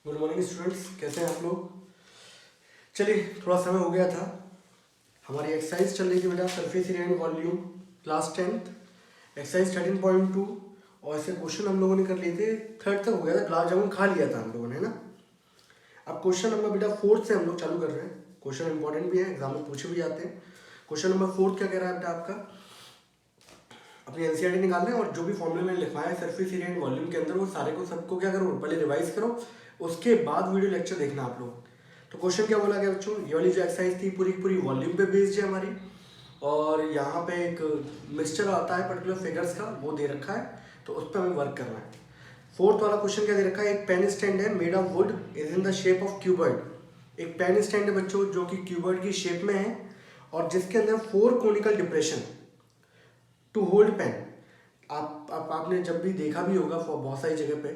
Good morning students, कैसे हैं आप लोग। चलिए, थोड़ा समय हो गया था। हमारी एक्सरसाइज चल रही थी बेटा surface area and volume class 10th exercise 13.2 और ऐसे क्वेश्चन हम लोगों ने कर लिए थे। थर्ड तक हो गया था, गुलाब जामुन खा लिया था हम लोगों ने ना। अब क्वेश्चन नंबर बेटा 4 से हम लोग चालू कर रहे हैं। क्वेश्चन इंपॉर्टेंट भी है, एग्जाम में पूछे भी जाते हैं। क्वेश्चन नंबर 4 क्या कह रहा है बेटा आपका, अपनी एनसीईआरटी निकालना है और जो भी फॉर्मूले मैंने लिखवाया है सरफेस एरिया एंड वॉल्यूम के अंदर वो सारे को सबको क्या करो, पहले रिवाइज करो, उसके बाद वीडियो लेक्चर देखना आप लोग। तो क्वेश्चन क्या बोला गया बच्चों, ये वाली जो एक्सरसाइज थी पूरी पूरी वॉल्यूम पे बेस्ड है हमारी, और यहाँ पे एक मिक्सचर आता है पर्टिकुलर फिगर्स का, वो दे रखा है, तो उस पर हमें वर्क करना है। फोर्थ वाला क्वेश्चन क्या दे रखा है, एक पेन स्टैंड है made of wood is in the shape of cuboid. एक पेन स्टैंड है बच्चों जो कि क्यूबॉइड की शेप में है और जिसके अंदर 4 conical depression to hold pen. आपने जब भी देखा भी होगा बहुत सारी जगह पे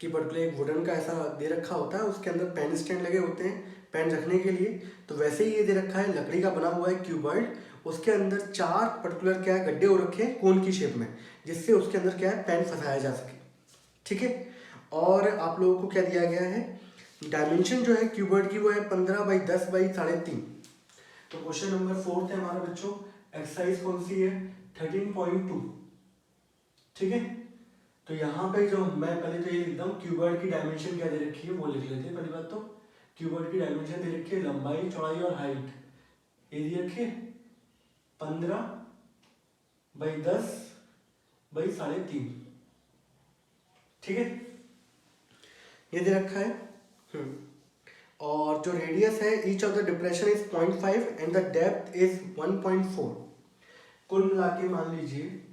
कि पर्टिकुलर एक वुडन का ऐसा दे रखा होता है, उसके अंदर पेन स्टैंड लगे होते हैं पेन रखने के लिए। तो वैसे ही ये दे रखा है, लकड़ी का बना हुआ है क्यूबॉइड, उसके अंदर 4 पर्टिकुलर क्या है गड्ढे हो रखे हैं कोन की शेप में, जिससे उसके अंदर क्या है पेन फंसाया जा सके। ठीक है, और आप लोगों को क्या दिया गया है, डायमेंशन जो है क्यूबॉइड की वो है 15x10x3.5। तो क्वेश्चन नंबर 4 है हमारा बच्चों, एक्सरसाइज कौन सी है 13.2। ठीक है, तो यहाँ पे जो मैं पहले तो ये लिखता हूँ क्यूबॉइड की डायमेंशन क्या दे रखी है वो लिख लेते हैं। पहली बात तो क्यूबॉइड की डायमेंशन दे रखी है, लंबाई चौड़ाई और हाइट ये दे रखी है 15x10x3। ठीक है, ये दे रखा है। और जो रेडियस है each of the depression is 0.5 and the depth is 1.4। कुल मिला के मान लीजिए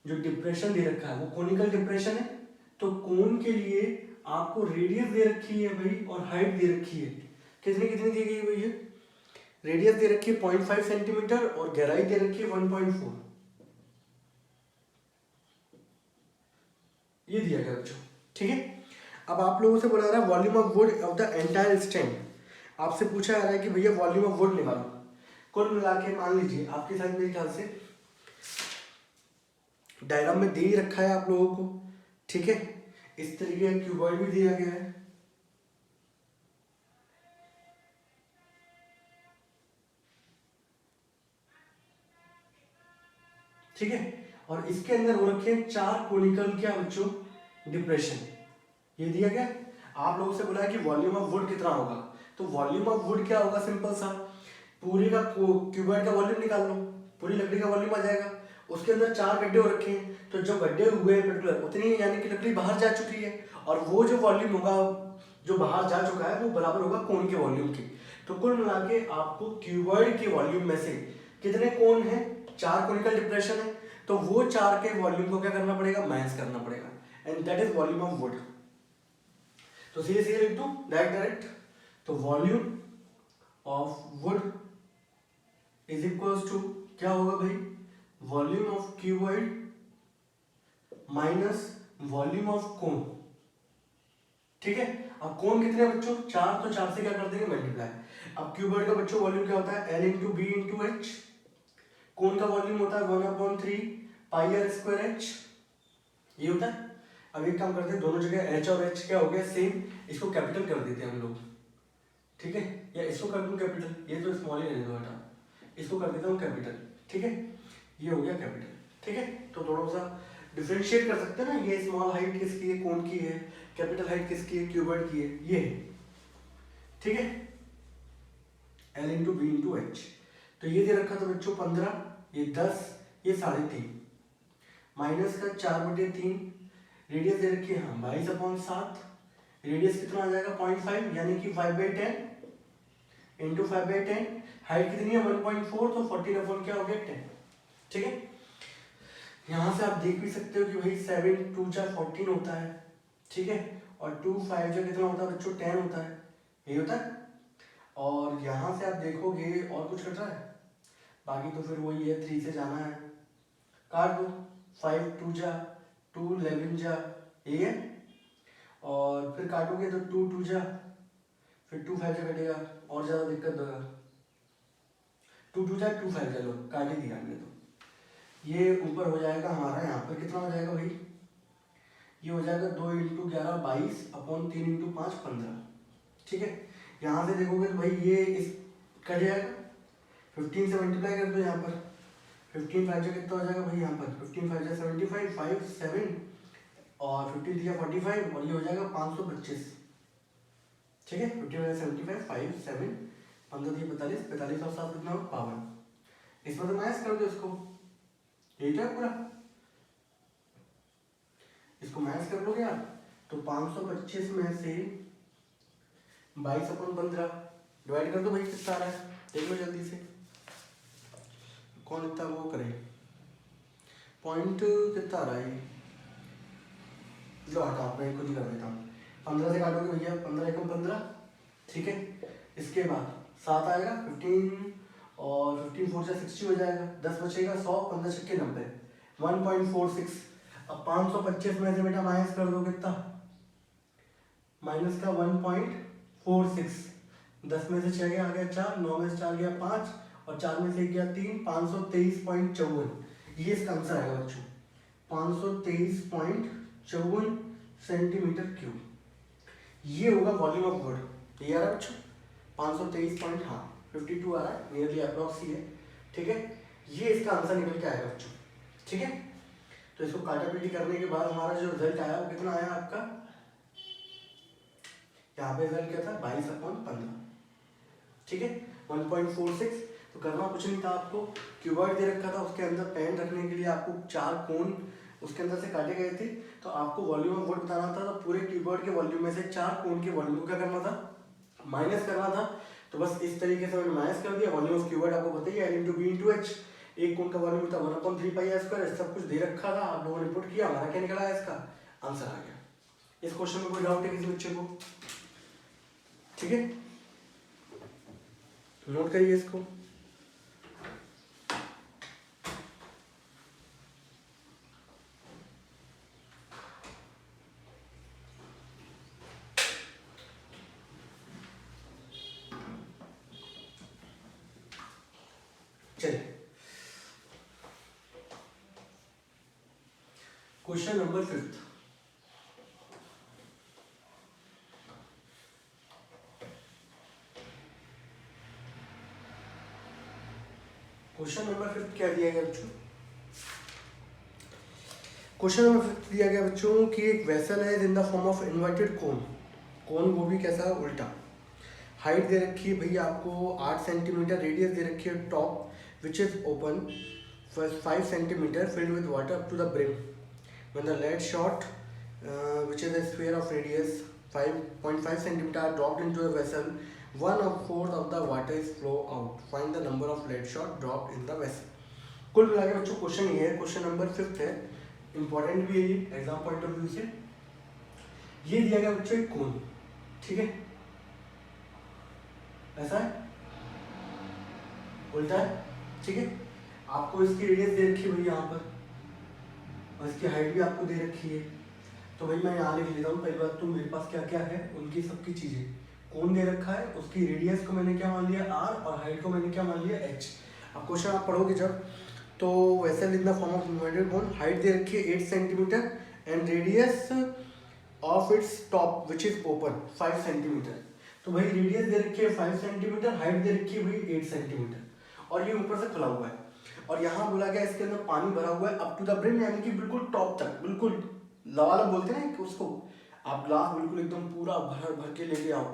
जो डिप्रेशन दे रखा है वो कोनिकल डिप्रेशन है, तो कोन के लिए आपको रेडियस दे रखी है भाई और हाइट दे रखी है। कितनी कितनी दी गई भाई है, रेडियस दे रखी है 0.5 सेंटीमीटर और गहराई दे रखी है 1.4। ये दिया गया बच्चों। ठीक है, अब आप लोगों से बोला जा रहा है volume of would of the entire stem. आपसे पूछा जा रहा है कि भैया वॉल्यूम ऑफ वुड निकालो। कुल मिला के मान लीजिए आपके साथ मेरे ख्याल से डायग्राम में दे ही रखा है आप लोगों को। ठीक है, इस तरीके का क्यूबॉइड भी दिया गया है। ठीक है, और इसके अंदर हो रखे हैं 4 कोनिकल क्या बच्चों डिप्रेशन, ये दिया गया। आप लोगों से बोला है कि वॉल्यूम ऑफ वुड कितना होगा, तो वॉल्यूम ऑफ वुड क्या होगा, सिंपल सा पूरी का क्यूबॉइड का वॉल्यूम निकाल लो, पूरी लकड़ी का वॉल्यूम आ जाएगा। उसके अंदर 4 गड्ढे हो रखे हैं, तो जो गड्ढे हुए हैं पर्टिकुलर उतनी यानी कि लकड़ी बाहर जा चुकी है, और वो जो वॉल्यूम होगा जो बाहर जा चुका है वो बराबर होगा कोन के वॉल्यूम के। तो कुल मिला के आपको क्यूबॉइड के वॉल्यूम में से कितने कोन है, 4 कोनिकल डिप्रेशन है, तो वो 4 के वॉल्यूम को क्या करना पड़ेगा, माइनस करना पड़ेगा, and that is volume of wood. तो सीधे सीधे लिख दूं डायरेक्ट, तो volume of wood is equals to क्या होगा भाई, volume of cuboid minus volume of cone. ठीक है, अब कोन कितने बच्चों 4, तो 4 से क्या कर देंगे मल्टीप्लाई। अब क्यूबॉइड का बच्चों वॉल्यूम क्या होता है, L into B into h. Cone का वॉल्यूम होता है 1/3 पाई आर स्क्वायर एच, ये होता है। अब एक काम करते हैं, दोनों जगह एच और एच क्या हो गया सेम, इसको कैपिटल कर देते हैं हम लोग। ठीक है, या इसको कर दूं कैपिटल, ये तो स्मॉल ही रहने दो बेटा, इसको कर देता हूँ कैपिटल। ठीक है, ये हो गया कैपिटल। ठीक है, तो थोड़ा सा डिफरेंशिएट कर सकते हैं ना, ये स्मॉल हाइट किसकी है, कोन की है, कैपिटल हाइट किसकी है, क्यूबॉइड की है, ये है। ठीक है, L into B into H. तो ये दे रखा था बच्चों 15, ये 10, ये 3.5, माइनस का 4/3, रेडियस दे रखी है हाँ 22/7, रेडियस कितना आ जाएगा 0.5 यानी कि 5/10 इंटू 5/10, हाइट कितनी है 1.4, तो 14 क्या हो गया 10। ठीक है, यहाँ से आप देख भी सकते हो कि भाई 7 2 जा 14 होता है। ठीक है, और 2 5 जा कितना होता है बच्चों 10 होता है, यही होता है। और यहाँ से आप देखोगे और कुछ कट रहा है, बाकी तो फिर वही है, 3 से जाना है, काट दो, 5 2 जा 2 11 जा, ये है। और फिर काटोगे तो 2 2 जा, फिर 2 5 जा कटेगा, और ज़्यादा दिक्कत होगा, 2 2 जा 2 5 जा, लो काट ही दिया हमने। तो ये ऊपर हो जाएगा हमारा, यहाँ पर कितना हो जाएगा भाई, ये हो जाएगा 2 इंटू 11 22 अपॉन 3 इंटू 5 15। ठीक है, यहाँ से देखोगे तो भाई ये इस कट जाएगा, 15 से मल्टीप्लाई कर दो यहाँ पर, 15 फाइव जा कितना हो जाएगा भाई यहाँ पर, 15 फाइव जा 75, 5 7 और 15 दिया 45 और ये हो जाएगा 525। ठीक है, 15 75 5 7 15 दिया 45, 45 और 7 कितना हो 52। इसमें तो माइनस कर दो इसको, यही तो है पूरा, इसको माइनस कर लोगे आप तो 525 में से 22/15 डिवाइड कर दो भाई, कितना आ रहा है देख लो जल्दी से, कौन इतना वो करे, पॉइंट कितना आ रहा है ये, लो हटाओ मैं खुद ही कर देता हूँ। 15 से काटोगे भैया, 15 एकम 15। ठीक है, इसके बाद 7 आएगा, 15 और 15 4 से 60 हो जाएगा, 10 बचेगा, 100 15 छक्के 90, 1.46। अब 525 में से बेटा माइनस कर दो कितना, माइनस का 1.46, 10 में से 6 गया आ गया 4, 9 में से 4 गया 5 और 4 में से 1 गया 3, 523.54। ये इसका आंसर आएगा बच्चों, 523.54 सेंटीमीटर क्यूब। ये होगा वॉल्यूम ऑफ वर्ड। ये आ रहा है बच्चों 523 पॉइंट, हाँ 52 आ रहा है, नियरली अप्रॉक्स ही है। ठीक है, ये इसका आंसर निकल के आएगा बच्चों। ठीक है, तो इसको काटापीटी करने के बाद हमारा जो रिजल्ट आया वो कितना आया आपका, यहाँ पे रिजल्ट क्या था 22/15। ठीक है, 1.46। तो करना कुछ नहीं था आपको, क्यूबॉइड दे रखा था, उसके अंदर पेन रखने के लिए आपको 4 कोन उसके अंदर से काटे गए थे, तो आपको वॉल्यूम ऑफ वर्ड बताना था। तो पूरे क्यूबॉइड के वॉल्यूम में से 4 कोन के वॉल्यूम को क्या करना था, माइनस करना था। तो बस इस तरीके से मैंने माइनस कर दिया। वॉल्यूम ऑफ क्यूबॉइड आपको पता ही है, L into B into H. एक कोन का वॉल्यूम था 1/3 पाई स्क्वायर, सब कुछ दे रखा था, आप लोगों ने पुट किया, हमारा क्या निकला है, इसका आंसर आ गया। इस क्वेश्चन में कोई डाउट है किसी बच्चे को? ठीक है, नोट करिए इसको। चलिए, क्वेश्चन नंबर 5। क्वेश्चन नंबर 5 क्या दिया गया बच्चों? क्वेश्चन नंबर 5 दिया गया बच्चों कि एक वेसल है in the form of inverted cone, cone वो भी कैसा, उल्टा। हाइट दे रखी है भैया आपको 8 सेंटीमीटर, रेडियस दे रखी है top which is open 5 centimetre filled with water up to the brim. When the lead shot which is a sphere of radius 5.5 centimeter are dropped into a vessel, 1/4 of the water is flow out, find the number of lead shot dropped in the vessel। कुल मिला के बच्चों question ये है, question number 5 है, important भी है ये एग्जाम पॉइंट ऑफ व्यू से। ये दिया गया बच्चों एक कोन, ठीक है, ऐसा है, उल्टा है। ठीक है, आपको इसकी रेडियस दे रखी है भाई यहाँ पर, और इसकी हाइट भी आपको दे रखी है। तो भाई मैं यहाँ लिख लेता हूँ, पहली बात तो मेरे पास क्या क्या है, उनकी सबकी चीज़ें। कौन दे रखा है, उसकी रेडियस को मैंने क्या मान लिया r, और हाइट को मैंने क्या मान लिया h। अब क्वेश्चन आप पढ़ोगे जब, तो वैसे लिखना form of inverted cone, height दे रखी है 8 centimetre and radius of its top which is open 5 centimetre. तो भाई रेडियस दे रखी है 5 सेंटीमीटर, हाइट दे रखी है भाई 8 सेंटीमीटर, और ये ऊपर से खुला हुआ है। और यहाँ बोला गया इसके अंदर पानी भरा हुआ है अप टू द ब्रिम, यानी कि बिल्कुल टॉप तक, बिल्कुल लबालब बोलते हैं ना उसको, आप ग्लास बिल्कुल एकदम पूरा भर भर के लेके आओ,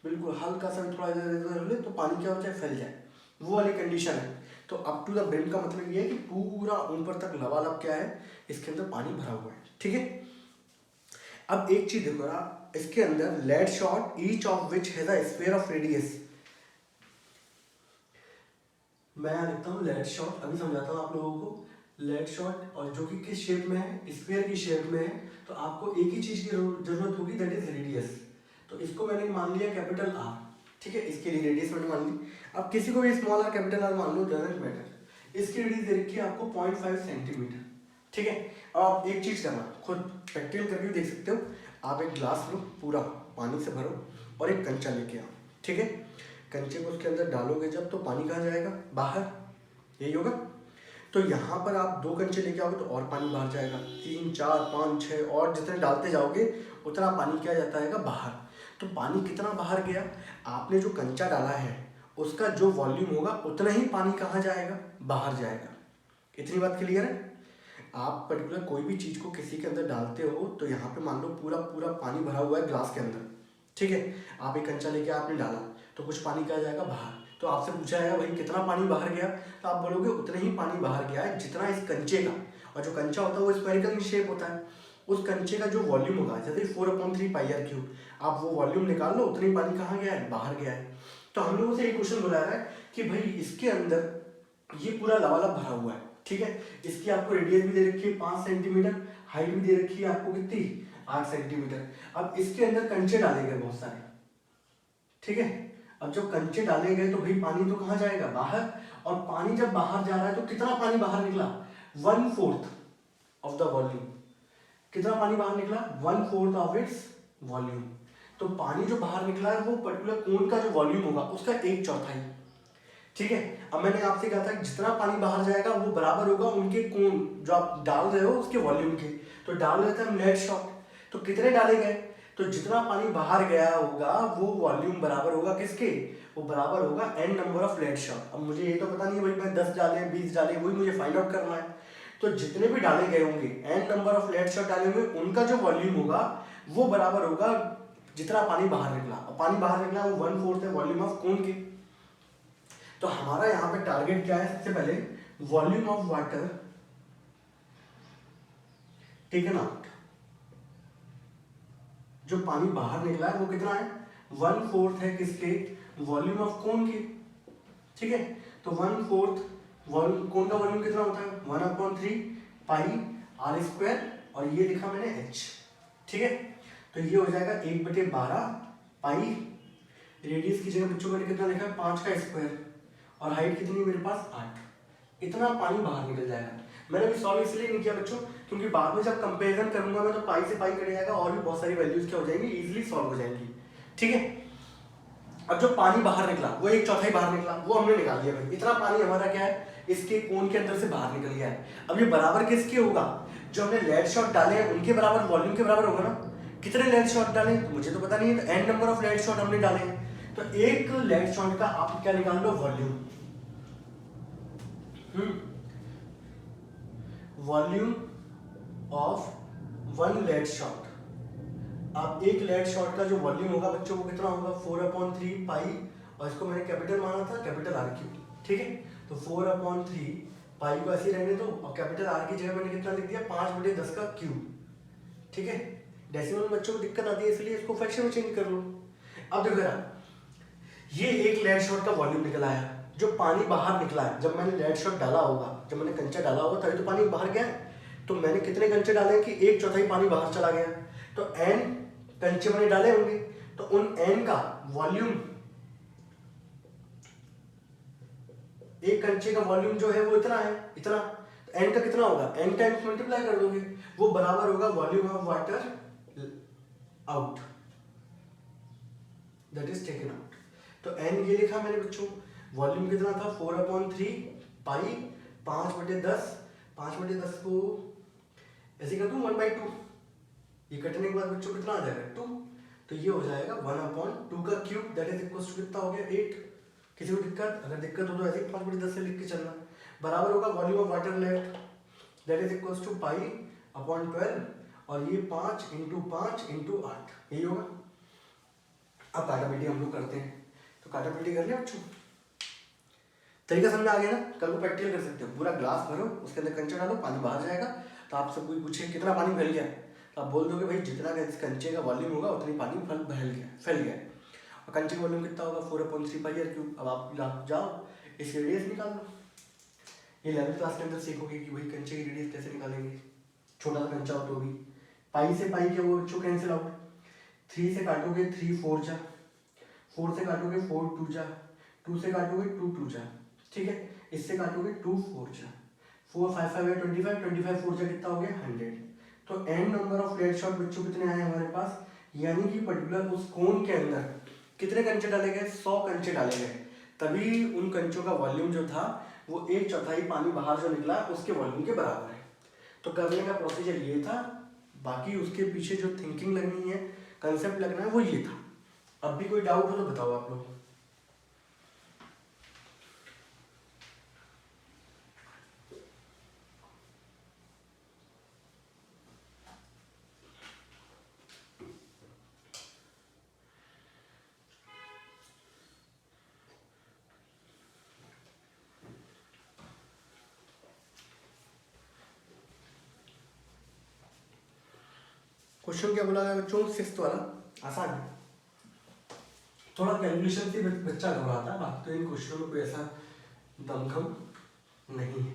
बिल्कुल हल्का सा थोड़ा इधर तो पानी क्या हो जाए, फैल जाए, वो वाली कंडीशन है। तो अप टू द ब्रिम का मतलब ये है कि पूरा ऊपर तक लबालब क्या है, इसके अंदर पानी भरा हुआ है। ठीक है, अब एक चीज देखो ना, इसके अंदर lead shot each of which has a sphere of radius. मैं यहाँ लिखता हूँ लेड शॉट, अभी समझाता हूँ आप लोगों को। लेड शॉट और जो कि किस शेप में है, स्फीयर की शेप में है, तो आपको एक ही चीज की जरूरत होगी, दैट इज रेडियस। तो इसको मैंने मान लिया कैपिटल R, ठीक है, इसके लिए रेडियस मैंने मान ली। अब किसी को भी स्मॉल r कैपिटल R मान लो, डजंट मैटर। इसकी रेडियस दे रखी है आपको 0.5 सेंटीमीटर। ठीक है, अब आप एक चीज करना, खुद प्रैक्टिकल करके देख सकते हो। आप एक ग्लास लो, पूरा पानी से भरो, और एक कंचा लेके आओ। ठीक है, कंचे को उसके अंदर डालोगे जब, तो पानी कहाँ जाएगा, बाहर, यही होगा। तो तो यहाँ पर आप 2 कंचे लेके आओगे तो और पानी बाहर जाएगा, 3 4 5 6 और जितने डालते जाओगे उतना पानी क्या जाता है बाहर। तो पानी कितना बाहर गया, आपने जो कंचा डाला है उसका जो वॉल्यूम होगा उतना ही पानी कहाँ जाएगा, बाहर जाएगा। इतनी बात क्लियर है। आप पर्टिकुलर कोई भी चीज़ को किसी के अंदर डालते हो तो यहाँ पे मान लो पूरा पूरा पानी भरा हुआ है ग्लास के अंदर, ठीक है। आप एक कंचा लेके आपने डाला तो कुछ पानी क्या जाएगा बाहर। तो आपसे पूछा जाएगा भाई कितना पानी बाहर गया, तो आप बोलोगे उतना ही पानी बाहर गया है जितना इस कंचे का, और जो कंचा होता है वो स्फेरिकल इन शेप होता है, उस कंचे का जो वॉल्यूम होगा, जैसे 4/3 πr3, आप वो वॉल्यूम निकाल लो, उतना ही पानी कहाँ गया है, बाहर गया है। तो हम लोगों से एक क्वेश्चन बुला रहा है कि भाई इसके अंदर ये पूरा लबालब भरा हुआ है, ठीक है। इसकी आपको रेडियस भी दे रखी है 5 सेंटीमीटर, हाइट भी दे रखी है आपको कितनी, 8 सेंटीमीटर। अब इसके अंदर कंचे डाले गए बहुत सारे, ठीक है। अब जब कंचे डाले गए तो भाई पानी तो कहाँ जाएगा, बाहर। और पानी जब बाहर जा रहा है तो कितना पानी बाहर निकला, 1/4 ऑफ द वॉल्यूम। कितना पानी बाहर निकला, 1/4 ऑफ इट्स वॉल्यूम। तो पानी जो बाहर निकला है वो पर्टिकुलर कोन का जो वॉल्यूम होगा उसका 1/4, ठीक है। अब मैंने आपसे कहा था कि जितना पानी बाहर जाएगा वो बराबर होगा उनके कोन जो आप डाल रहे हो उसके वॉल्यूम के। तो डाल रहे थे हम लेड शॉट, तो कितने डाले गए, तो जितना पानी बाहर गया होगा वो वॉल्यूम बराबर होगा किसके, वो बराबर होगा n number of lead shot. अब मुझे ये तो पता नहीं भाई मैं 10 डाले 20 डाले, वही मुझे फाइंड आउट करना है। तो जितने भी डाले गए होंगे n number of lead shot डाले होंगे, उनका जो वॉल्यूम होगा वो बराबर होगा जितना पानी बाहर निकला। और पानी बाहर निकला वो 1/4 है वॉल्यूम ऑफ कोन के। तो हमारा यहाँ पे टारगेट क्या है, सबसे पहले volume of water taken out, जो पानी बाहर निकला है वो कितना है, 1/4 है किसके, वॉल्यूम ऑफ कोन के, ठीक है। तो 1/4 कोन का वॉल्यूम कितना होता है, 1/3 πr², और ये लिखा मैंने h, ठीक है। तो ये हो जाएगा 1/12 पाई, रेडियस की जगह बच्चों मैंने कितना लिखा है 5 का स्क्वायर, और हाइट कितनी मेरे पास 8। इतना पानी बाहर निकल जाएगा। मैंने अभी सॉल्व इसलिए नहीं किया बच्चों क्योंकि बाद में जब कंपैरिजन करूंगा मैं तो पाई से पाई कट जाएगा और भी बहुत सारी वैल्यूज क्या हो जाएंगी, इजीली सॉल्व हो जाएंगी, ठीक है। अब जो पानी बाहर निकला वो 1/4 बाहर निकला, वो हमने निकाल दिया भाई। इतना पानी हमारा क्या है, इसके कोन के अंदर से बाहर निकल गया है। अब ये बराबर किसके होगा, जो हमने लेड शॉट डाले हैं उनके बराबर, वॉल्यूम के बराबर होगा ना। कितने लेड शॉट डाले तो मुझे तो पता नहीं है, तो n number of lead shot हमने डाले हैं, तो एक लेड शॉट का आप क्या निकाल लो, volume. Volume of 1 lead shot. अब एक लेड शॉट का जो वॉल्यूम होगा बच्चों वो कितना होगा, 4/3 पाई, और इसको मैंने कैपिटल माना था, कैपिटल आर क्यू, ठीक है। तो 4/3 पाई को ऐसे रहने दो, और कैपिटल आर की जगह मैंने कितना लिख दिया, 5/10 का क्यूब, ठीक है। डेसिमल में बच्चों को दिक्कत आती है इसलिए इसको फ्रैक्शन में चेंज कर लो। अब देखो यार, ये एक लेड शॉट का वॉल्यूम निकल आया, जो पानी बाहर निकला है जब मैंने लेड शॉट डाला होगा, जब मैंने कंचा डाला होगा तभी तो पानी बाहर गया है। तो मैंने कितने कंचे डाले कि 1/4 पानी बाहर चला गया, तो n कंचे मैंने डाले होंगे, तो उन n का वॉल्यूम, एक कंचे का वॉल्यूम जो है वो इतना है, इतना। तो n का कितना होगा, n टाइम्स मल्टीप्लाई कर दोगे, वो बराबर होगा volume of water out, that is taken out. तो n ये लिखा मैंने बच्चों, वॉल्यूम कितना था 4/3 पाई, 5/10, 5/10 को ऐसे कर दूं 1/2, ये कटने के बाद बच्चों कितना आ जाएगा 2, तो ये हो जाएगा 1/2 का cube, that is equal to कितना हो गया 8। किसी को दिक्कत, अगर दिक्कत हो तो ऐसे 5/10 से लिख के चलना, बराबर होगा volume of water left, that is equal to π/12, और ये 5 × 5 × 8, यही होगा। अब काटापीटी हम लोग करते हैं, तो काटापीटी कर लिया बच्चों, तरीका समझ आ गया ना। कल को प्रैक्टिकल कर सकते हो, पूरा ग्लास भरो, उसके अंदर कंचा डालो, पानी बाहर जाएगा। तो आपसे कोई पूछे कितना पानी फैल गया, तो आप बोल दोगे भाई जितना इस कंचे का वॉल्यूम होगा उतनी पानी फैल गया। और कंचे का वॉल्यूम कितना होगा 4/3 πr²। अब आप जाओ इस रेडियस निकाल लो। ये 11th क्लास के अंदर सीखोगे कि भाई कंचे की रेडियस कैसे निकालेंगे, छोटा सा कंचा हो तो भी। पाई से पाई के वो बच्चों कैंसिल आउट, 3 से काटोगे 3 4 जा, 4 से काटोगे 4 2 जा, 2 से काटोगे 2 2 जा, ठीक है। इससे काटोगे 2 4 जा, 4 5 5 है 25, 25 4 जा कितना हो गया 100। तो n number of lead shot बच्चों कितने आए हमारे पास, यानी कि पर्टिकुलर उस कोन के अंदर कितने कंचे डाले गए, 100 कंचे डाले गए, तभी उन कंचों का वॉल्यूम जो था वो 1/4 पानी बाहर जो निकला उसके वॉल्यूम के बराबर है। तो करने का प्रोसीजर ये था, बाकी उसके पीछे जो थिंकिंग लगनी है, कंसेप्ट लगना है, वो ये था। अब भी कोई डाउट हो तो बताओ आप लोग। क्वेश्चन क्या बोला गया बच्चों, 6th वाला आसान है। थोड़ा कैलकुलेशन से बच्चा घबराता है, बाकी तो इन क्वेश्चनों में कोई ऐसा दमखम नहीं है।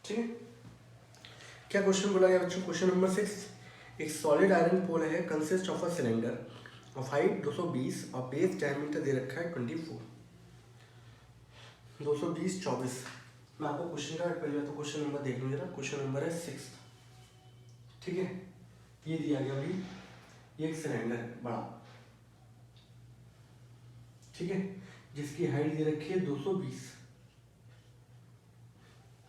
ठीक है, क्या क्वेश्चन बोला गया बच्चों, क्वेश्चन नंबर 6। एक सॉलिड आयरन पोल है, consist of a cylinder of height 220 और बेस डायमीटर दे रखा है 24। 220 24। मैं आपको क्वेश्चन का पहले तो क्वेश्चन नंबर देख लूँ जरा। क्वेश्चन नंबर है 6, ठीक है। ये दिया गया भाई, ये एक सिलेंडर है बड़ा, ठीक है, जिसकी हाइट दे रखी है 220।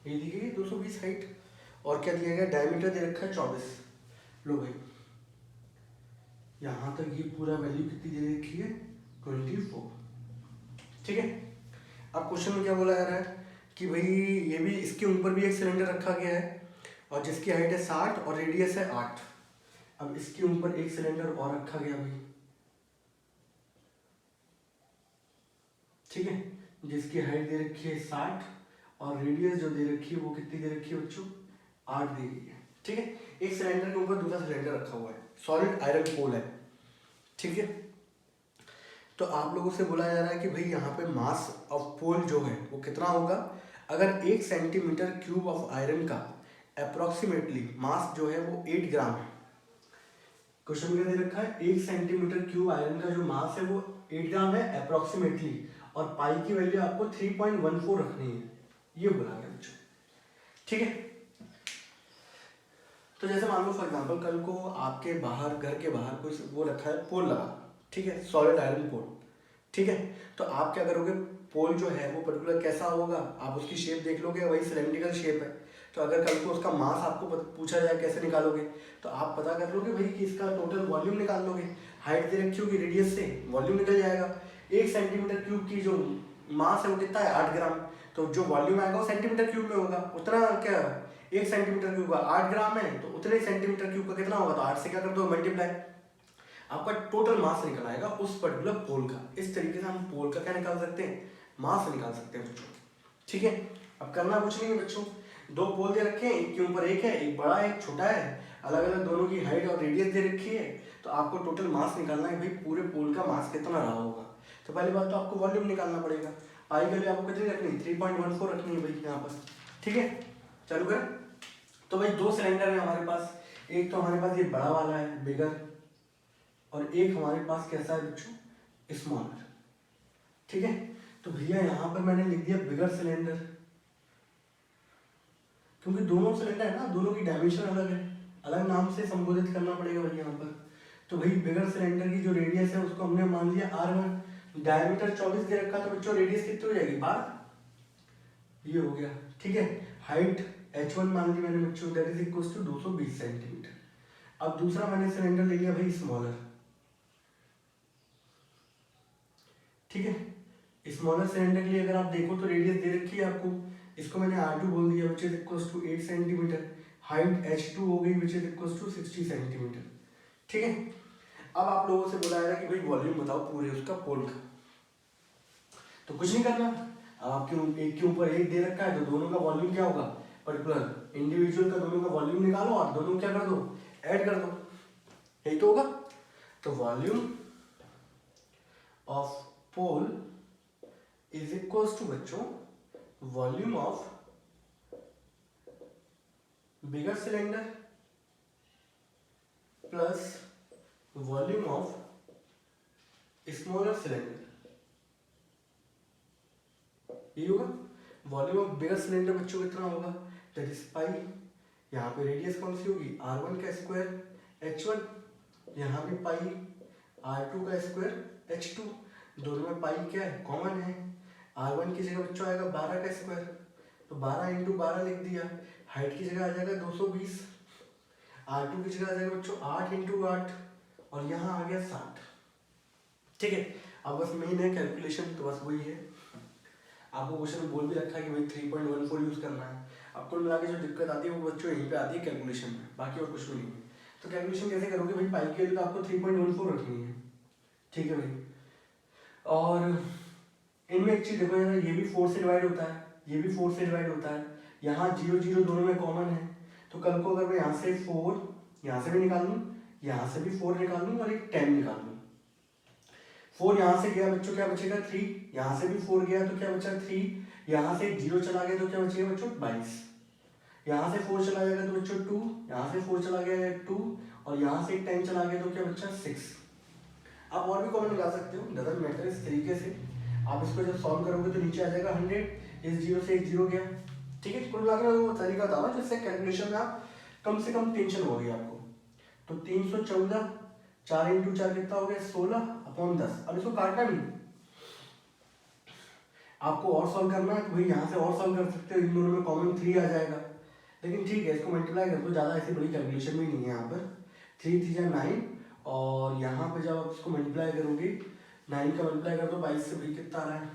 ये दी गई है 220 हाइट, और क्या दिया गया, डायमीटर दे रखा है 24। लो भाई, यहां तक ये पूरा वैल्यू कितनी दे रखी है, 24, ठीक है। अब क्वेश्चन में क्या बोला जा रहा है कि भाई ये भी, इसके ऊपर भी एक सिलेंडर रखा गया है और जिसकी हाइट है 60 और रेडियस है 8। अब इसके ऊपर एक सिलेंडर और रखा गया भाई, ठीक है, जिसकी हाइट दे रखी है 60 और रेडियस जो दे रखी है वो कितनी दे रखी है बच्चों, 8 दी गई है, ठीक है। एक सिलेंडर के ऊपर दूसरा सिलेंडर रखा हुआ है, सॉलिड आयरन पोल है, ठीक है। तो आप लोगों से बोला जा रहा है कि भाई यहाँ पे मास ऑफ पोल जो है वो कितना होगा। अगर 1 सेंटीमीटर क्यूब ऑफ आयरन का अप्रोक्सीमेटली मास जो है वो 8 ग्राम है। क्वेश्चन में दे रखा है 1 सेंटीमीटर क्यूब आयरन का जो मास है वो 8 ग्राम है अप्रोक्सीमेटली, और पाई की वैल्यू आपको 3.14 रखनी है, ये बोला गया बच्चों, ठीक है। तो जैसे मान लो फॉर एग्जांपल कल को आपके बाहर, घर के बाहर कोई वो रखा है पोल लगा, ठीक है, सॉलिड आयरन पोल, ठीक है। तो आप क्या करोगे, पोल जो है वो पर्टिकुलर कैसा होगा, आप उसकी शेप देख लोगे, वही सिलेंड्रिकल शेप है। तो अगर कल को उसका मास आपको पूछा जाए कैसे निकालोगे, तो आप पता कर लोगे भाई कि इसका टोटल वॉल्यूम निकाल लोगे, हाइट दे रखी होगी, रेडियस से वॉल्यूम निकल जाएगा। 1 सेंटीमीटर क्यूब की जो मास है वो कितना है, 8 ग्राम। तो जो वॉल्यूम आएगा वो सेंटीमीटर क्यूब में होगा, उतना क्या, 1 सेंटीमीटर क्यूब का 8 ग्राम है, तो उतने सेंटीमीटर क्यूब का कितना होगा, तो 8 से क्या कर दो, मल्टीप्लाई, आपका टोटल मास निकल आएगा उस पर्टिकुलर पोल का। इस तरीके से हम पोल का क्या निकाल सकते हैं, मास निकाल सकते हैं बच्चों, ठीक है। अब करना कुछ नहीं है बच्चों, 2 पोल दे रखे हैं, एक के ऊपर एक है, एक बड़ा है एक छोटा है, अलग अलग दोनों की हाइट और रेडियस दे रखी है। तो आपको टोटल मास निकालना है भाई, पूरे पोल का मास कितना रहा होगा। तो पहली बात तो आपको वॉल्यूम निकालना पड़ेगा, आई के लिए आपको कितनी रखनी है, 3.14 रखनी है भाई यहाँ पर, ठीक है। चलो कर, तो भाई 2 सिलेंडर है हमारे पास, एक तो हमारे पास ये बड़ा वाला है बिगर, और एक हमारे पास कैसा है बच्चों, स्मॉलर, ठीक है। तो भैया यहाँ पर मैंने लिख दिया बिगर सिलेंडर, क्योंकि दोनों सिलेंडर है ना, दोनों की डायमेंशन अलग है, अलग नाम से संबोधित करना पड़ेगा भाई यहाँ पर। तो भाई बिगर सिलेंडर की जो रेडियस है उसको हमने मान लिया R1, डायमीटर 24 दे रखा, तो बच्चों रेडियस कितनी हो जाएगी, 12, ये हो गया, ठीक है। हाइट H1 मान ली मैंने बच्चों, that is equal to 220 centimetre. अब दूसरा मैंने सिलेंडर ले लिया भाई स्मॉलर, ठीक है। स्मॉलर सिलेंडर के लिए अगर आप देखो तो रेडियस दे रखी है आपको, इसको मैंने R2 बोल दिया which is equals to 8 centimetre, height H2 हो गई which is equals to 60 centimetre, ठीक है। अब आप लोगों से बुलाया कि भाई वॉल्यूम बताओ पूरे उसका पोल का, तो कुछ नहीं करना, अब आपके एक के ऊपर एक दे रखा है, तो दोनों का वॉल्यूम क्या होगा, पर्टिकुलर इंडिविजुअल का दोनों का वॉल्यूम निकालो और दोनों क्या कर दो, ऐड कर दो, यही तो होगा। तो volume of pole is equals to बच्चों volume of bigger cylinder plus volume of smaller cylinder, ये होगा। वॉल्यूम ऑफ बिगर सिलेंडर बच्चों कितना होगा, दैट इज पाई यहाँ पे रेडियस कौन सी होगी, r1 का स्क्वायर h1, यहाँ पे पाई r2 का स्क्वायर h2, दोनों में पाई क्या है, कॉमन है। r1 की जगह बच्चों आएगा 12 का स्क्वायर, तो 12 इंटू 12 लिख दिया। हाइट की जगह आ जाएगा 220, r2 की जगह आ जाएगा बच्चों 8 इंटू 8, और यहाँ आ गया 60। ठीक है, अब बस मेन है कैलकुलेशन, तो बस वही है। आपको क्वेश्चन में बोल भी रखा है कि भाई 3.14 यूज करना है। अब कुल मिला के जो दिक्कत आती है वो बच्चों यहीं पे आती है कैलकुलेशन में, बाकी और कुछ भी नहीं है। तो कैलकुलेशन कैसे करोगे भाई, पाई की वैल्यू आपको 3.14 रखनी है। ठीक है भाई, और इनमें एक चीज देखो यार, ये भी 4 से डिवाइड होता है, ये भी 4 से डिवाइड होता है, यहाँ 0 0 दोनों में कॉमन है। तो कल को अगर मैं यहाँ से 4 यहाँ से भी निकाल लूँ, यहाँ से भी 4 निकाल लूँ और एक 10 निकाल लूँ, 4 यहाँ से गया बच्चों क्या बचेगा 3, यहाँ से भी 4 गया तो क्या बचा 3, यहाँ से 0 चला गया तो क्या बचेगा बच्चों 22, यहाँ से 4 चला जाएगा तो बच्चों 2, यहाँ से 4 चला गया 2, और यहाँ से 10 चला गया तो क्या बच्चा 6। आप और भी कॉमन निकाल सकते हो, डजंट मैटर। इस तरीके से आप इसको जब सॉल्व करोगे तो नीचे आ जाएगा 100, इस 0 से एक 0 गया। ठीक है, कुल मिलाकर वो तरीका था जिससे कैलकुलेशन में आप कम से कम टेंशन हो गई आपको। तो 314, 4 इंटू 4 कितना हो गया 16/10। अब इसको काटना नहीं, आपको और सॉल्व करना है तो भाई यहाँ से और सॉल्व कर सकते हो, इन दोनों में कॉमन 3 आ जाएगा। लेकिन ठीक है, इसको मल्टीप्लाई कर दो, ज़्यादा ऐसी बड़ी कैलकुलेशन भी नहीं है यहाँ पर। 3 3 9, और यहाँ पे जब आप इसको मल्टीप्लाई करोगे 9 का मल्टीप्लाई कर दो 22 से, भाई कितना आ रहा है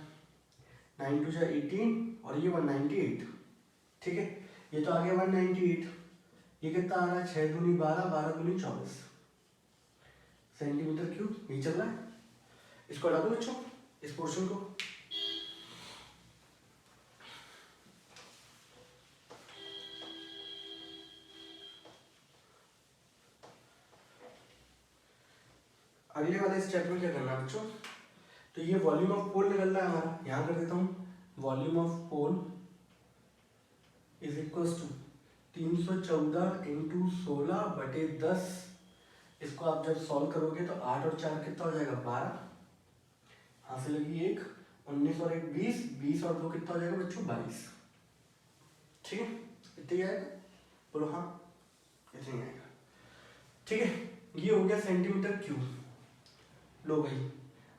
9 2 18, और ये 198। ठीक है, ये तो आ गया 198, ये कितना आ रहा है 6 दूनी 12, 12 दूनी 24 सेंटीमीटर क्यूब, यही चल रहा है। इसको हटा दो बच्चों, इस पोर्शन को। अगले वाले स्टेप में क्या करना है बच्चों, तो ये वॉल्यूम ऑफ पोल निकलना है हमारा, यहाँ कर देता हूँ, volume of pole is equal to 314 into 16/10। इसको आप जब सॉल्व करोगे तो 8 और 4 कितना हो जाएगा 12, यहाँ से लगी 1, 19 और 1 20, 20 और 2 कितना हो जाएगा बच्चों 22। ठीक है, इतना ही आएगा, बोलो हाँ इतना ही आएगा। ठीक है, ये हो गया सेंटीमीटर क्यूब। लो भाई,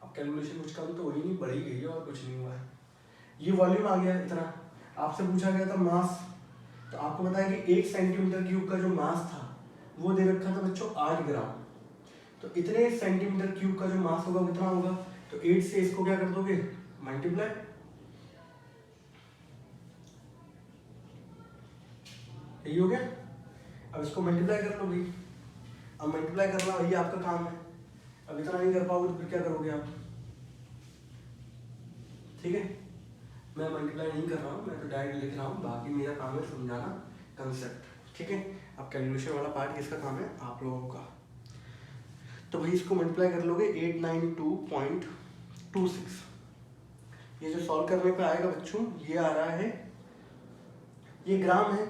अब कैलकुलेशन कुछ कम तो हो ही नहीं, बढ़ ही गई है और कुछ नहीं हुआ है। ये वॉल्यूम आ गया इतना। आपसे पूछा गया था मास, तो आपको पता है कि 1 सेंटीमीटर क्यूब का जो मास था वो दे रखा था बच्चों 8 ग्राम। तो इतने सेंटीमीटर क्यूब का जो मास होगा कितना होगा, तो 8 से इसको क्या कर दोगे मल्टीप्लाई, यही हो गया। अब इसको मल्टीप्लाई कर लो भाई, अब मल्टीप्लाई करना वही आपका काम है। अब इतना नहीं कर पाओगे तो फिर क्या करोगे आप। ठीक है, मैं मल्टीप्लाई नहीं कर रहा हूँ, मैं तो डायरेक्ट लिख रहा हूँ, बाकी मेरा काम है समझाना कंसेप्ट। ठीक है, अब कैलकुलेशन वाला पार्ट किसका काम है, आप लोगों का। तो भाई इसको मल्टीप्लाई कर लोगे 892.26। ये जो सॉल्व करने पे आएगा बच्चों, ये आ रहा है, ये ग्राम है,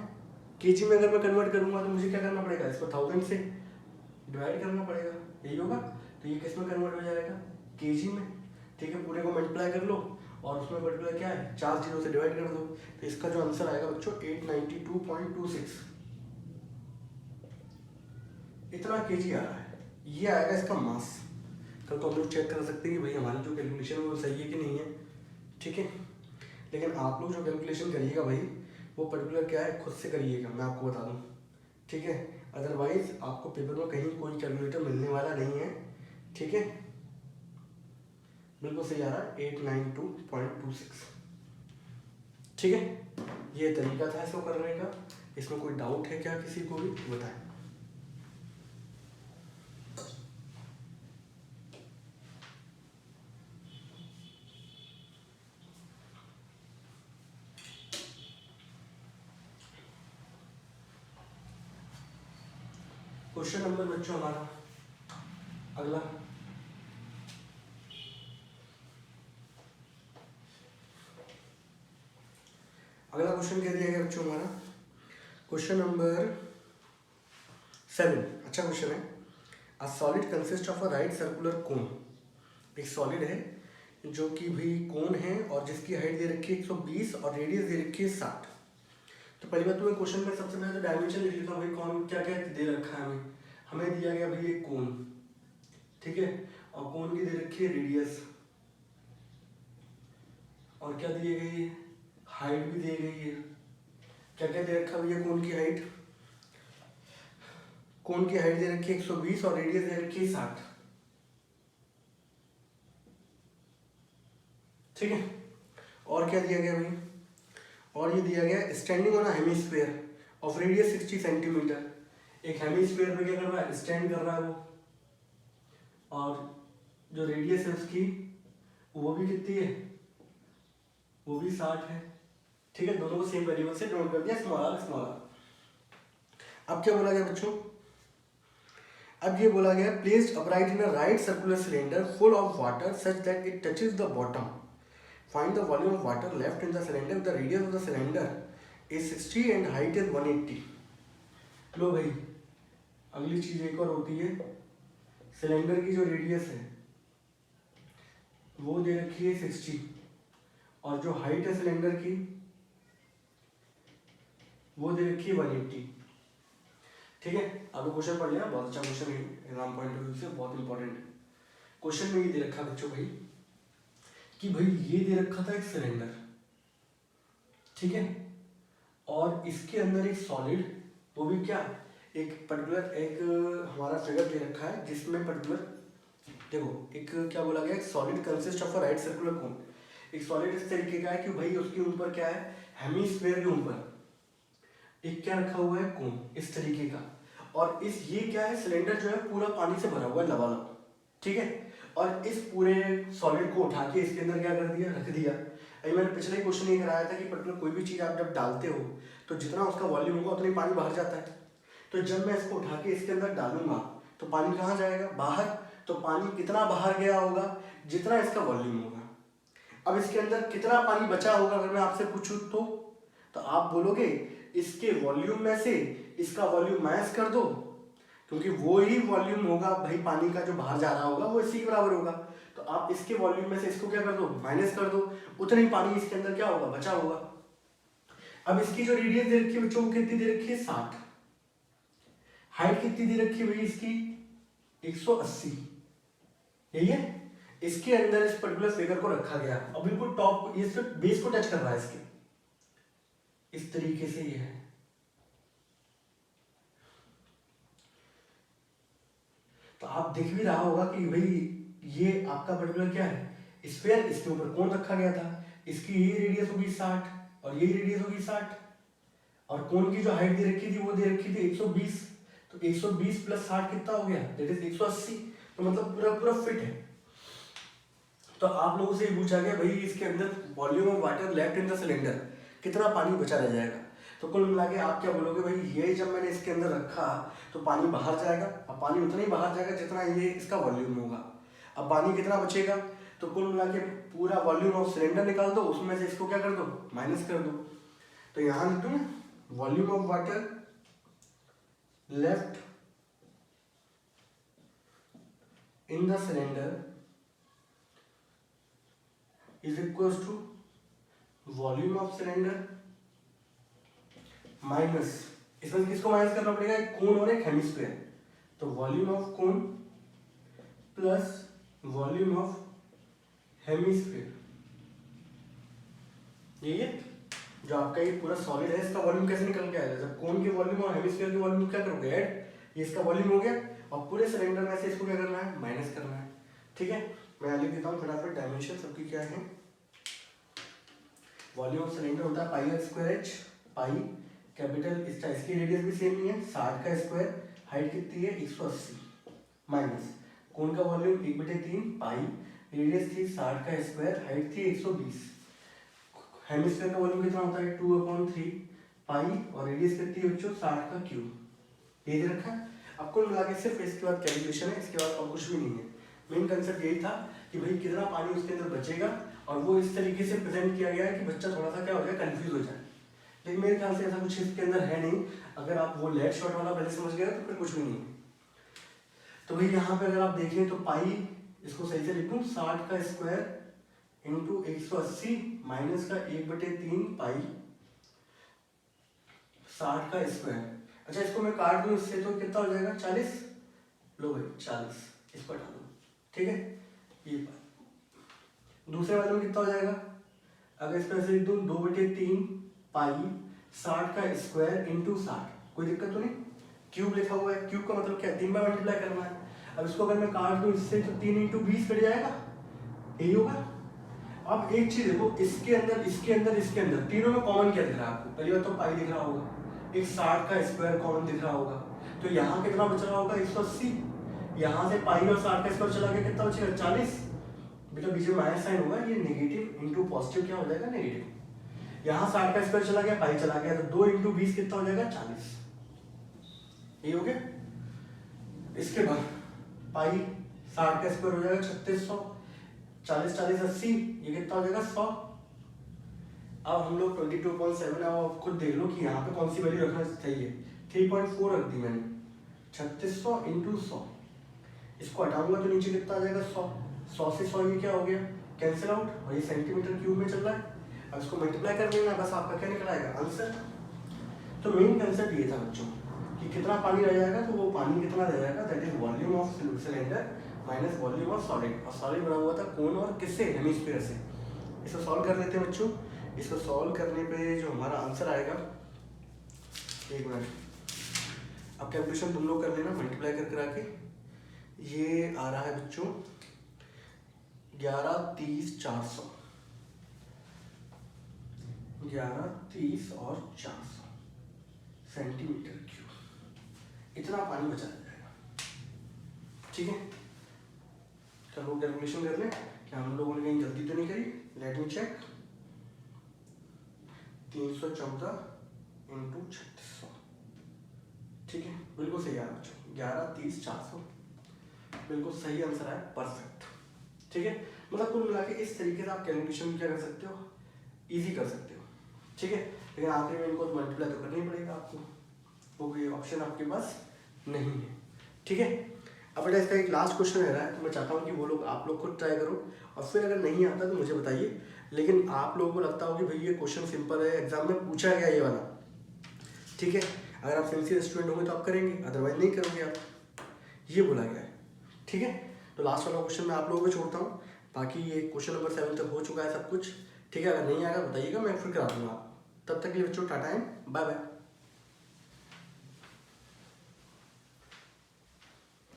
केजी में अगर मैं कन्वर्ट करूंगा तो मुझे क्या करना पड़ेगा, इसको 1000 से डिवाइड करना पड़ेगा, यही होगा। तो ये किस में कन्वर्ट हो जाएगा, केजी में। ठीक है, पूरे को मल्टीप्लाई कर लो और उसमें मल्टीप्लाई क्या है 4 0 से डिवाइड कर दो, तो इसका जो आंसर आएगा बच्चों 892.26, इतना केजी आ रहा है। ये आएगा इसका मास। कल तो हम लोग चेक कर सकते हैं कि भाई हमारी जो कैलकुलेशन है वो सही है कि नहीं है। ठीक है, लेकिन आप लोग जो कैलकुलेशन करिएगा भाई वो पर्टिकुलर क्या है खुद से करिएगा, मैं आपको बता दूं। ठीक है, अदरवाइज आपको पेपर में कहीं कोई कैलकुलेटर मिलने वाला नहीं है। ठीक है, बिल्कुल सही आ रहा है 892.26। ठीक है, ये तरीका था इसको करने का। इसमें कोई डाउट है क्या किसी को भी, बताएं। क्वेश्चन नंबर बच्चों हमारा अगला, अगला क्वेश्चन क्या दिया गया बच्चों हमारा, क्वेश्चन नंबर 7। अच्छा क्वेश्चन है। A solid consist of a right circular cone. एक सॉलिड है जो कि भी कोन है और जिसकी हाइट दे रखी है 120 और रेडियस दे रखी है 60। तो पहली बात तुम्हें क्वेश्चन में सबसे पहले तो डायमेंशन लिख लेता हूँ भाई, कौन क्या क्या दे रखा है हमें। हमें दिया गया भाई एक कोण, ठीक है, और कोण की दे रखी है रेडियस, और क्या दी गई है, हाइट भी दी गई है। क्या क्या दे रखा है भैया, कोण की हाइट, कोण की हाइट दे रखी है 120 और रेडियस दे रखी है 60, ठीक है। और क्या दिया गया भाई, और ये दिया गया standing on a hemisphere of radius 60 centimetre. एक हेमिस्फीयर पे क्या कर रहा है, स्टैंड कर रहा है वो, और जो रेडियस है उसकी वो भी कितनी है, वो भी 60 है, ठीक है। दोनों को सेम वेरिएबल से डिनोट कर दिया, स्मॉल आर स्मॉल आर। अब क्या बोला गया बच्चों, अब ये बोला गया placed upright in a right circular cylinder full of water such that it touches the bottom, find the volume of water left in the cylinder, the radius of the cylinder is 60 and height is 180। लो भाई, अगली चीज एक और होती है, cylinder की जो radius है वो दे रखी है 60, और जो हाइट है सिलेंडर की वो दे रखी है 180, ठीक है। अब क्वेश्चन पढ़ लिया, बहुत अच्छा क्वेश्चन है, एग्जाम पॉइंट ऑफ व्यू से बहुत इंपॉर्टेंट है। क्वेश्चन में ये दे रखा बच्चों भाई कि भाई ये दे रखा था एक सिलेंडर, ठीक है, और इसके अंदर एक सॉलिड, वो भी क्या, एक पर्टिकुलर एक हमारा फिगर दे रखा है जिसमें पर्टिकुलर देखो एक क्या बोला गया, एक solid consist of a right circular cone. एक सॉलिड इस तरीके का है कि भाई उसके ऊपर क्या है, हेमिस्फीयर के ऊपर एक क्या रखा हुआ है, कोन इस तरीके का, और इस ये क्या है, सिलेंडर जो है पूरा पानी से भरा हुआ है लबालब, ठीक है। और इस पूरे सॉलिड को उठा के इसके अंदर क्या कर दिया, रख दिया। अभी मैंने पिछले क्वेश्चन ये कराया था कि पर्टिकुलर कोई भी चीज़ आप जब डालते हो तो जितना उसका वॉल्यूम होगा उतना ही पानी बाहर जाता है। तो जब मैं इसको उठा के इसके अंदर डालूंगा तो पानी कहाँ जाएगा, बाहर। तो पानी कितना बाहर गया होगा, जितना इसका वॉल्यूम होगा। अब इसके अंदर कितना पानी बचा होगा अगर मैं आपसे पूछूं तो आप बोलोगे इसके वॉल्यूम में से इसका वॉल्यूम माइनस कर दो, क्योंकि वो ही वॉल्यूम होगा भाई पानी का जो बाहर जा रहा होगा वो इसी के बराबर होगा। तो आप इसके वॉल्यूम में से इसको क्या कर दो, माइनस कर दो, उतना ही पानी इसके अंदर क्या होगा, बचा होगा। अब इसकी जो रेडियस दे रखी है बच्चों, कितनी दे रखी है, 60। हाइट कितनी दे रखी है भाई इसकी, 180, यही है। इसके अंदर इस पर्टिकुलर फिगर को रखा गया और बिल्कुल टॉप, ये सिर्फ बेस को टच कर रहा है इसके, इस तरीके से ये है। तो आप देख भी रहा होगा कि भाई ये आपका पर्टिकुलर क्या है, स्फीयर, इसके ऊपर कौन रखा गया था, इसकी यही रेडियस होगी 60 और यही रेडियस होगी 60, और कोन की जो हाइट दे रखी थी वो दे रखी थी 120। तो 120 प्लस 60 कितना हो गया, दैट इज 180। तो मतलब पूरा पूरा फिट है। तो आप लोगों से ये पूछा गया भाई इसके अंदर volume of water left in the cylinder, कितना पानी बचा रह जाएगा। तो कुल मिला के आप क्या बोलोगे, भाई ये जब मैंने इसके अंदर रखा तो पानी बाहर जाएगा, अब पानी उतना ही बाहर जाएगा जितना ये इसका वॉल्यूम होगा। अब पानी कितना बचेगा, तो कुल मिला के पूरा वॉल्यूम ऑफ सिलेंडर निकाल दो, उसमें से इसको क्या कर दो, माइनस कर दो। तो यहाँ लिख दो volume of water left in the cylinder is equals to volume of cylinder minus, इसमें किसको माइनस करना पड़ेगा, एक कोन और एक हेमिस्फीयर। तो volume of cone plus volume of hemisphere, यही है। जो आपका ये पूरा सॉलिड है इसका वॉल्यूम कैसे निकल के आएगा, जब कोन के वॉल्यूम और हेमिस्फीयर के वॉल्यूम क्या करोगे, ऐड, ये इसका वॉल्यूम हो गया और पूरे सिलेंडर में से इसको क्या करना है, माइनस करना है, ठीक है। मैं लिख देता हूँ फटाफट, डायमेंशन सबकी क्या है। वॉल्यूम ऑफ सिलेंडर होता है pi r square h, pi capital इसकी रेडियस भी सेम ही है 60 का स्क्वायर, हाइट कितनी है 180, माइनस कोन का वॉल्यूम 1/3 पाई, रेडियस थी 60 का स्क्वायर, हाइट थी 120, हेमिस्फीयर का वॉल्यूम कितना होता है 2/3 पाई और रेडियस कितनी है बच्चों 60 का क्यूब, ये दे रखा है। अब कुल मिला के सिर्फ इसके बाद कैलकुलेशन है, इसके बाद और कुछ भी नहीं है। मेन कंसेप्ट यही था कि भाई कितना पानी उसके अंदर बचेगा, और वो इस तरीके से प्रेजेंट किया गया है कि बच्चा थोड़ा सा क्या हो जाए, कंफ्यूज हो जाए। लेकिन मेरे ख्याल से ऐसा कुछ इसके अंदर है नहीं, अगर आप वो लेट शॉट वाला पहले समझ गए तो फिर कुछ भी नहीं है। तो भाई यहाँ पे अगर आप देखें तो पाई, इसको सही से लिखूं 60 का स्क्वायर इंटू 180 माइनस का 1/3 पाई, 60 का स्क्वायर। अच्छा इसको मैं काट दूँ इससे तो कितना हो जाएगा 40। लो भाई 40 इसको हटा दो, ठीक है। ये दूसरे वाले में कितना हो जाएगा, अगर इसको ऐसे लिख दूँ 2/3 पाई 60 का स्क्वायर इंटू 60, कोई दिक्कत तो नहीं। क्यूब लिखा हुआ है, क्यूब का मतलब क्या है 3 बार मल्टीप्लाई करना है। अब इसको अगर मैं काट दूँ इससे तो 3 × 20 कट जाएगा, यही होगा। अब एक चीज देखो, इसके अंदर इसके अंदर इसके अंदर तीनों में कॉमन क्या दिख रहा है आपको, पहली बात तो पाई दिख रहा होगा, एक 60 का स्क्वायर कॉमन दिख रहा होगा, तो यहाँ कितना बच रहा होगा 180। यहाँ से पाई और 60 का स्क्वायर चला गया, कितना बचेगा 40। बेटा बीच में माइनस साइन होगा, ये नेगेटिव इंटू पॉजिटिव क्या हो जाएगा नेगेटिव। यहाँ 60 का स्क्वायर चला गया, पाई चला गया, तो 2 × 20 कितना हो जाएगा 40, ये हो गया। इसके बाद पाई 60 का स्क्वायर हो जाएगा 3600, 40 40 80, ये कितना हो जाएगा 100। अब हम लोग 22.7, अब खुद देख लो कि यहाँ पे कौन सी वैल्यू रखना चाहिए। 3.4 रख दी मैंने, 3600 × 100, इसको हटाऊंगा तो नीचे कितना आ जाएगा 100। 100 से 100 ये क्या हो गया कैंसिल आउट, और ये सेंटीमीटर क्यूब में चल रहा है। अब इसको मल्टीप्लाई कर देना, बस आपका क्या निकल आएगा आंसर। तो मेन कंसेप्ट ये था बच्चों कि कितना पानी रह जाएगा, तो वो पानी कितना रह जाएगा, that is volume of cylinder minus volume of solid. और सॉलिड बना हुआ था कौन और किससे, हेमिस्फीयर से। इसको सॉल्व कर लेते हैं बच्चों। इसको सॉल्व करने पे जो हमारा आंसर आएगा, एक मिनट, अब कैलकुलेशन तुम लोग कर लेना मल्टीप्लाई कर करा के। ये आ रहा है बच्चों 11 30 400, 11 30 और 400 सेंटीमीटर क्यूब, इतना पानी बचा जाएगा, ठीक है। चलो कैलकुलेशन कर लें, क्या हम लोगों ने कहीं गलती तो नहीं करी। लेट मी चेक, 314 × 3600, ठीक है, बिल्कुल सही आ रहा बच्चों, 11 30 400 बिल्कुल सही आंसर है, परफेक्ट, ठीक है। मतलब कुल मिला के इस तरीके से आप कैलकुलेशन क्या कर सकते हो, इजी कर सकते हो, ठीक है। लेकिन आखिर में इनको मल्टीप्लाई तो करना ही पड़ेगा आपको, वो कोई ऑप्शन आपके पास नहीं है, ठीक है। अब बेटा इसका एक लास्ट क्वेश्चन रह रहा है, तो मैं चाहता हूँ कि वो लोग आप लोग खुद ट्राई करो, और फिर अगर नहीं आता तो मुझे बताइए। लेकिन आप लोगों को लगता हो कि भाई ये क्वेश्चन सिंपल है, एग्जाम में पूछा गया ये वाला, ठीक है, अगर आप सिंसियर स्टूडेंट होंगे तो आप करेंगे, अदरवाइज नहीं करोगे आप, ये बोला गया है, ठीक है। तो लास्ट वाला क्वेश्चन मैं आप लोगों को छोड़ता हूँ, बाकी ये क्वेश्चन नंबर 7 तक हो चुका है सब कुछ, ठीक है। अगर नहीं आएगा बताइएगा, मैं फिर करा दूँगा आप। तब तक के लिए बच्चों टाटा एंड बाय बाय।